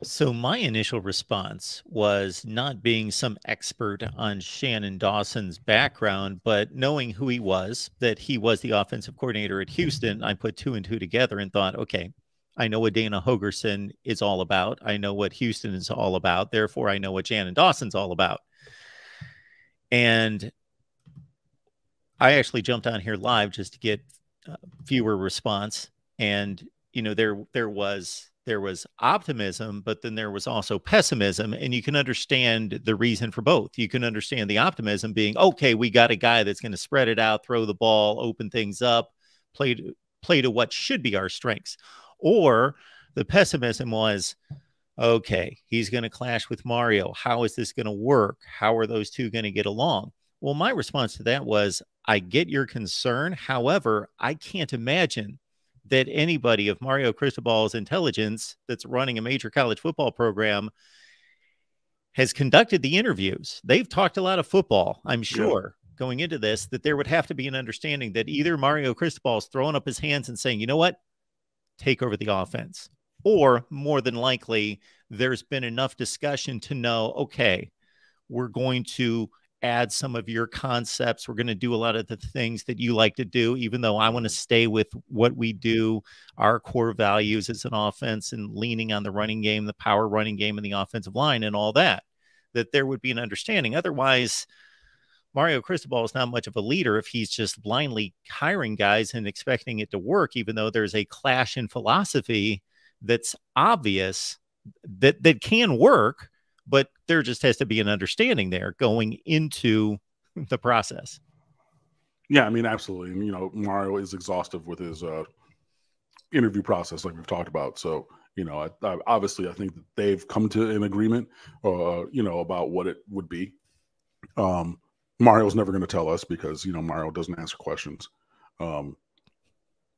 So my initial response was not being some expert on Shanon Dawson's background, but knowing who he was, that he was the offensive coordinator at Houston. I put two and two together and thought, okay, I know what Dana Hogerson is all about. I know what Houston is all about. Therefore, I know what Shannon Dawson's all about. And I actually jumped on here live just to get viewer response, and there was optimism, but then there was also pessimism, and you can understand the reason for both. You can understand the optimism being, okay, we got a guy that's going to spread it out, throw the ball, open things up, play to what should be our strengths. Or the pessimism was, okay, he's going to clash with Mario. How is this going to work? How are those two going to get along? Well, my response to that was, I get your concern. However, I can't imagine that anybody of Mario Cristobal's intelligence that's running a major college football program has conducted the interviews. They've talked a lot of football, I'm Yeah. sure, going into this, that there would have to be an understanding that either Mario Cristobal is throwing up his hands and saying, you know what, take over the offense. Or more than likely, there's been enough discussion to know, okay, we're going to add some of your concepts. We're going to do a lot of the things that you like to do, even though I want to stay with what we do, our core values as an offense, and leaning on the running game, the power running game, and the offensive line and all that, that there would be an understanding. Otherwise, Mario Cristobal is not much of a leader if he's just blindly hiring guys and expecting it to work, even though there's a clash in philosophy that's obvious that can work, but there just has to be an understanding there going into the process. Yeah, I mean, absolutely. And, Mario is exhaustive with his interview process, like we've talked about. So, obviously, I think that they've come to an agreement, about what it would be. Um, Mario's never going to tell us because, Mario doesn't answer questions. Um,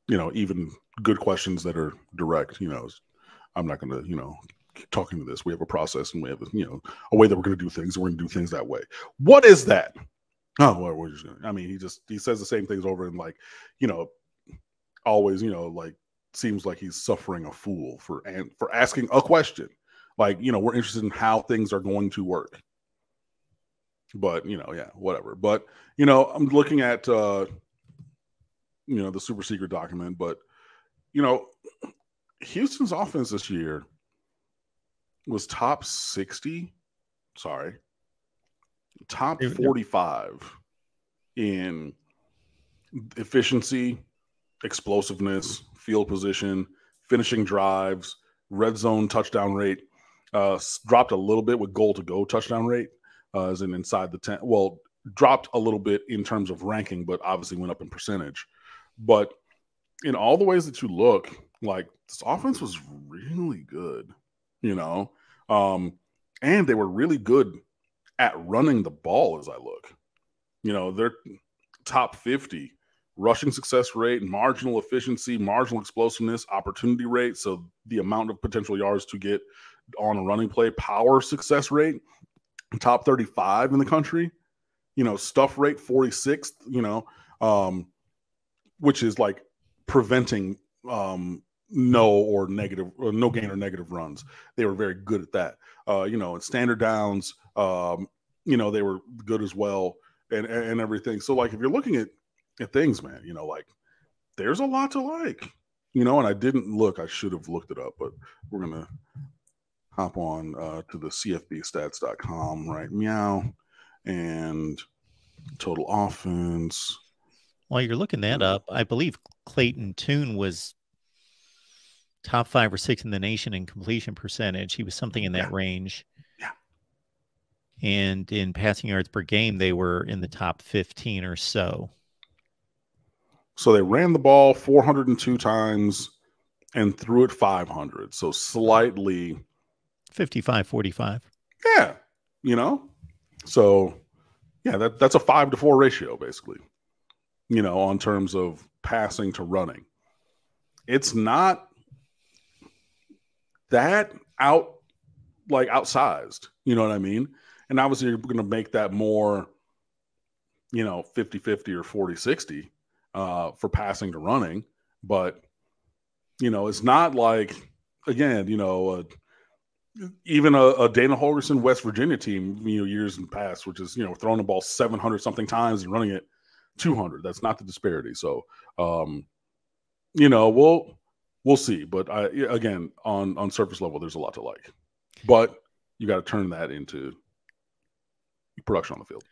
even good questions that are direct, I'm not going to, keep talking to this. We have a process and we have, a way that we're going to do things. And we're going to do things that way. What is that? Oh, well, we're just gonna, I mean, he says the same things over and you know, always, like seems like he's suffering a fool for asking a question. We're interested in how things are going to work. But, yeah, whatever. But, I'm looking at the super secret document, but you know, Houston's offense this year was top 60, sorry, top 45 in efficiency, explosiveness, field position, finishing drives, red zone touchdown rate. Dropped a little bit with goal to go touchdown rate, as in inside the 10. Well, dropped a little bit in terms of ranking, but obviously went up in percentage. But in all the ways that you look, like this offense was really good, you know, and they were really good at running the ball. As I look, they're top 50 rushing success rate, marginal efficiency, marginal explosiveness, opportunity rate. So the amount of potential yards to get on a running play, power success rate, top 35 in the country, stuff rate 46th, which is like preventing no gain or negative runs. They were very good at that. In standard downs, they were good as well, and everything. So like if you're looking at things, man, there's a lot to like. And I didn't look. I should have looked it up, but we're gonna hop on to the cfbstats.com right meow and total offense. While you're looking that up, I believe Clayton Tune was top 5 or 6 in the nation in completion percentage. He was something in that range. Yeah. And in passing yards per game, they were in the top 15 or so. So they ran the ball 402 times and threw it 500. So slightly 55-45. Yeah. So yeah, that's a 5-to-4 ratio, basically, on terms of passing to running. It's not that outsized, you know what I mean? And obviously you're going to make that more, 50-50 or 40-60 for passing to running. But, it's not like, again, even a Dana Holgerson West Virginia team, years in past, which is, throwing the ball 700 something times and running it 200. That's not the disparity. So, we'll see. But again, on surface level, there's a lot to like. But you got to turn that into production on the field.